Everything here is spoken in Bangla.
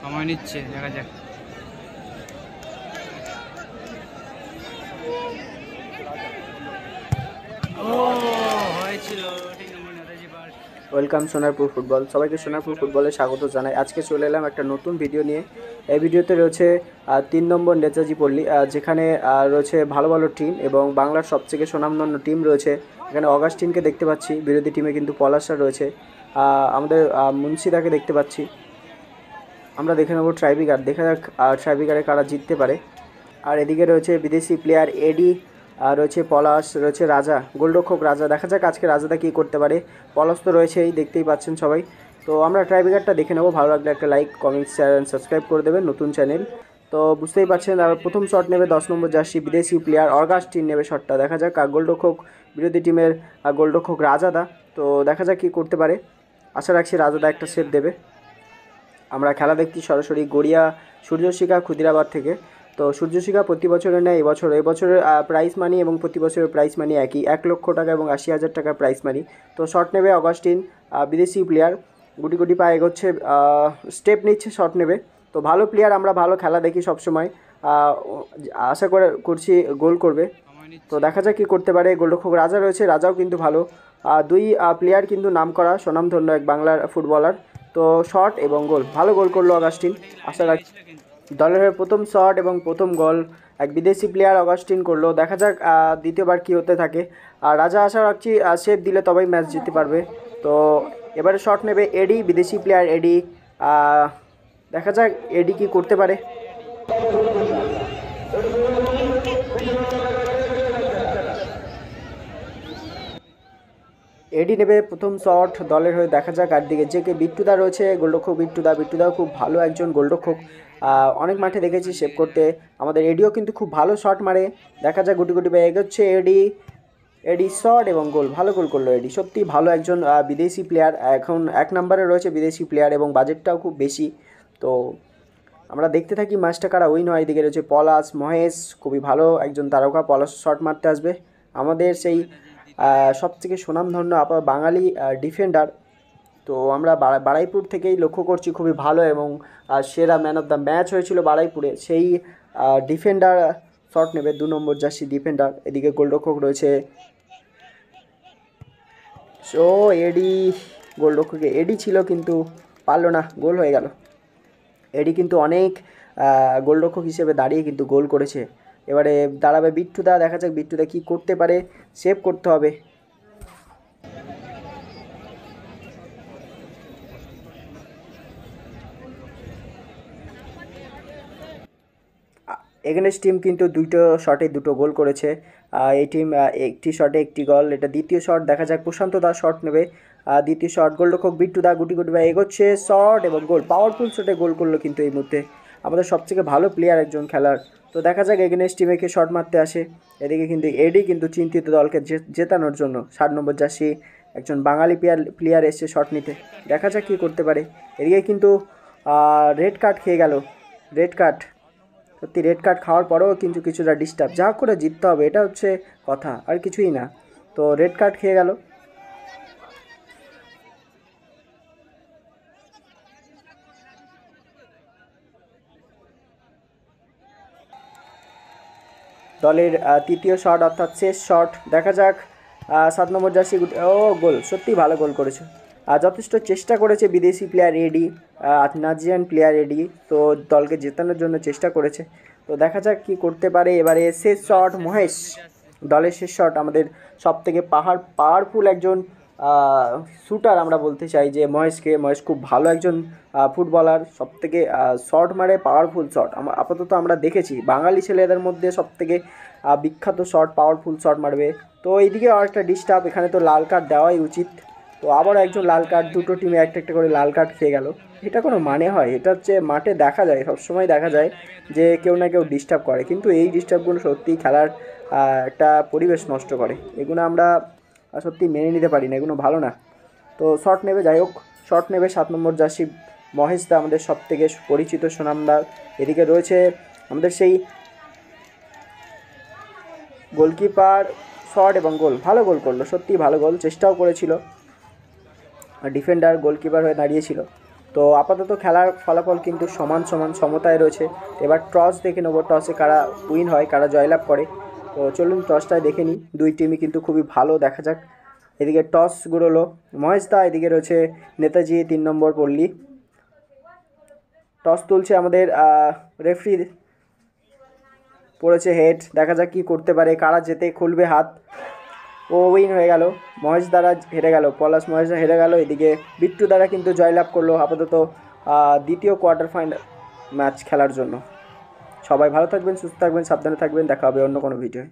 সময় নিচ্ছে, দেখা যাক। Welcome Sonarpur football. সবাইকে সোনারপুর ফুটবলে স্বাগত জানাই। আজকে চলে এলাম একটা নতুন ভিডিও নিয়ে। এই ভিডিওতে রয়েছে 3 নম্বর নেতাজি পল্লী, যেখানে রয়েছে ভালো ভালো টিম এবং বাংলার সবথেকে সুনামধন্য টিম রয়েছে। এখানে অগাস্টিনকে দেখতে পাচ্ছি, বিরোধী টিমে কিন্তু পলাশা রয়েছে, আমাদের মুন্সিদাকে দেখতে পাচ্ছি। আমরা দেখে নেব ট্রাইব্রেকার, দেখা যাক ট্রাইব্রেকারে কারা জিততে পারে। আর এদিকে রয়েছে বিদেশি প্লেয়ার এডি, রয়েছে পলাশ, রয়েছে রাজা, গোলরক্ষক রাজা। দেখা যাক আজকে রাজাদা কী করতে পারে। পলাশ তো রয়েছেই, দেখতেই পাচ্ছেন সবাই। তো আমরা ট্রাইব্রেকারটা দেখে নেব। ভালো লাগলে একটা like, comment, share and subscribe করে দেবেন, নতুন চ্যানেল। তো বুঝতেই পারছেন, আর প্রথম শট নেবে 10 নম্বর জার্সি বিদেশি প্লেয়ার অগাস্টিন নেবে শটটা। দেখা যাক গোলরক্ষক বিরোধী টিমের গোলরক্ষক রাজাদা। তো দেখা যাক কী করতে পারে। আশা রাখছি রাজাদা একটা সেভ দেবে। আমরা খেলা দেখছি সরাসরি গড়িয়া সূর্যশিখা ক্ষুদিরাবাদ থেকে। তো সূর্যশিখা প্রতি বছরের নেয় এবছরের প্রাইস মানি এবং প্রতি বছরের প্রাইস মানি একই, 1 লক্ষ টাকা এবং 80,000 টাকার প্রাইস মানি। তো শট নেবে অগাস্টিন, বিদেশি প্লেয়ার, গুটি গুটি পায়ে এগোচ্ছে, স্টেপ নিচ্ছে, শট নেবে। তো ভালো প্লেয়ার, আমরা ভালো খেলা দেখি সবসময়, আশা করছি গোল করবে। তো দেখা যাক কী করতে পারে। গোলরক্ষক রাজা রয়েছে, রাজাও কিন্তু ভালো। দুই প্লেয়ার কিন্তু নামকরা স্বনামধন্য এক বাংলার ফুটবলার। তো শট এবং গোল, ভালো গোল করলো অগাস্টিন। আশা রাখছি দলের প্রথম শট এবং প্রথম গোল এক বিদেশি প্লেয়ার অগাস্টিন করলো। দেখা যাক দ্বিতীয়বার কী হতে থাকে। আর রাজা আশা রাখছি সেভ দিলে তবেই ম্যাচ জিততে পারবে। তো এবারে শট নেবে এডি, বিদেশি প্লেয়ার এডি। দেখা যাক এডি কী করতে পারে। এডি নেবে প্রথম শট দলের হয়ে। দেখা যাক। আর দিকে যে কে বিট্টুদা রয়েছে, গোলরক্ষক বিট্টুদাও খুব ভালো একজন গোলরক্ষক, অনেক মাঠে দেখেছি সেভ করতে। আমাদের এডিও কিন্তু খুব ভালো শট মারে। দেখা যাক গুটি গুটি পেয়ে এগোচ্ছে এডি শট এবং গোল, ভালো গোল করলো এডি। সত্যি ভালো একজন বিদেশি প্লেয়ার, এখন 1 নম্বরে রয়েছে বিদেশি প্লেয়ার এবং বাজেটটাও খুব বেশি। তো আমরা দেখতে থাকি ম্যাচটা কারা উইন হয়। এদিকে রয়েছে পলাশ, মহেশ, খুবই ভালো একজন তারকা। পলাশ শট মারতে আসবে, আমাদের সেই সবথেকে সুনামধন্য বাঙালি ডিফেন্ডার। তো আমরা বারুইপুর থেকেই লক্ষ্য করছি, খুবই ভালো এবং সেরা ম্যান অফ দ্য ম্যাচ হয়েছিল বারুইপুরে। সেই ডিফেন্ডার শট নেবে, 2 নম্বর জার্সি ডিফেন্ডার। এদিকে গোলরক্ষক রয়েছে, সো এডি, গোলরক্ষকে এডি ছিল কিন্তু পারলো না, গোল হয়ে গেল। এডি কিন্তু অনেক গোলরক্ষক হিসেবে দাঁড়িয়ে কিন্তু গোল করেছে। এবারে দাঁড়াবে বিট্টুদা, দেখা যাক বিট্টুদা কী করতে পারে। সেভ করতে হবে। এগেনেস্ট টিম কিন্তু 2টো শটে 2টো গোল করেছে। এই টিম একটি শটে 1টি গোল। এটা দ্বিতীয় শট, দেখা যাক প্রশান্ত দা শট নেবে। দ্বিতীয় শট, গোলরক্ষক বিট্টুদা গুটি গুটি ভাই এগোচ্ছে, শট এবং গোল। পাওয়ারফুল শটে গোল করলো কিন্তু এই মুহূর্তে আমাদের সবথেকে ভালো প্লেয়ার একজন খেলার। তো দেখা যাক এগেনেস্ট টিমেকে শট মারতে আসে। এদিকে কিন্তু এডি কিন্তু চিন্তিত দলকে জেতানোর জন্য। 60 নম্বর জার্সি একজন বাঙালি প্লেয়ার এসছে শট নিতে, দেখা যাক কী করতে পারে। এদিকে কিন্তু রেড কার্ড খেয়ে গেল, রেড কার্ড। সত্যি রেড কার্ড খাওয়ার পরেও কিন্তু কিছুটা ডিস্টার্ব, যা করে জিততে হবে, এটা হচ্ছে কথা, আর কিছুই না। তো রেড কার্ড খেয়ে গেল। দলের তৃতীয় শট অর্থাৎ শেষ শট, দেখা যাক 7 নম্বর জার্সি গোল, সত্যি ভালো গোল করেছে। যথেষ্ট চেষ্টা করেছে বিদেশি প্লেয়ার এডি, নাজিয়ান প্লেয়ার এডি, তো দলকে জেতানোর জন্য চেষ্টা করেছে। তো দেখা যাক কী করতে পারে। এবারে শেষ শট মহেশ, দলের শেষ শট। আমাদের সবথেকে পাওয়ারফুল একজন শুটার আমরা বলতে চাই যে মহেশ খুব ভালো একজন ফুটবলার, সবথেকে শট মারে, পাওয়ারফুল শট আপাতত আমরা দেখেছি বাঙালি ছেলেদের মধ্যে সবথেকে বিখ্যাত শট, পাওয়ারফুল শট মারবে। তো এইদিকে আর একটা ডিস্টার্ব, এখানে তো লাল কার্ড দেওয়াই উচিত। তো আবার একজন লাল কার্ড, 2টো টিমে একটা একটা করে লাল কার্ড খেয়ে গেল। এটা কোনো মানে হয়? এটা হচ্ছে মাঠে দেখা যায়, সবসময় দেখা যায় যে কেউ না কেউ ডিস্টার্ব করে, কিন্তু এই ডিস্টার্বগুলো সত্যিই খেলার একটা পরিবেশ নষ্ট করে। এগুলো আমরা সত্যি মেনে নিতে পারি না, এগুলো ভালো না। তো শট নেবে, যাই হোক শট নেবে 7 নম্বর জার্সি মহেশদা, আমাদের সবথেকে পরিচিত সুনামদার। এদিকে রয়েছে আমাদের সেই গোলকিপার, শট এবং গোল, ভালো গোল করলো, সত্যি ভালো গোল, চেষ্টাও করেছিল, ডিফেন্ডার গোলকিপার হয়ে দাঁড়িয়েছিল। তো তো আপাতত খেলার ফলাফল কিন্তু সমান সমান সমতায় রয়েছে। এবার টস দেখে নেবো, টসে কারা উইন হয়, কারা জয়লাভ করে। তো চলুন টসটাই দেখে নিই। দুই টিমই কিন্তু খুবই ভালো, দেখা যাক। এদিকে টস গুড়লো মহেশ দা, এদিকে রয়েছে নেতাজি 3 নম্বর পল্লী। টস তুলছে আমাদের রেফারি, পড়েছে হেড। দেখা যাক কি করতে পারে, কারা যেতে খুলবে হাত। ও উইন হয়ে গেল, মহেশ দ্বারা হেরে গেল, পলাশ মহেশ হেরে গেল। এদিকে বিট্টু দ্বারা কিন্তু জয়লাভ করলো আপাতত দ্বিতীয় কোয়ার্টার ফাইনাল ম্যাচ খেলার জন্য। সবাই ভালো থাকবেন, সুস্থ থাকবেন, সাবধানে থাকবেন, দেখা হবে অন্য কোনো ভিডিও।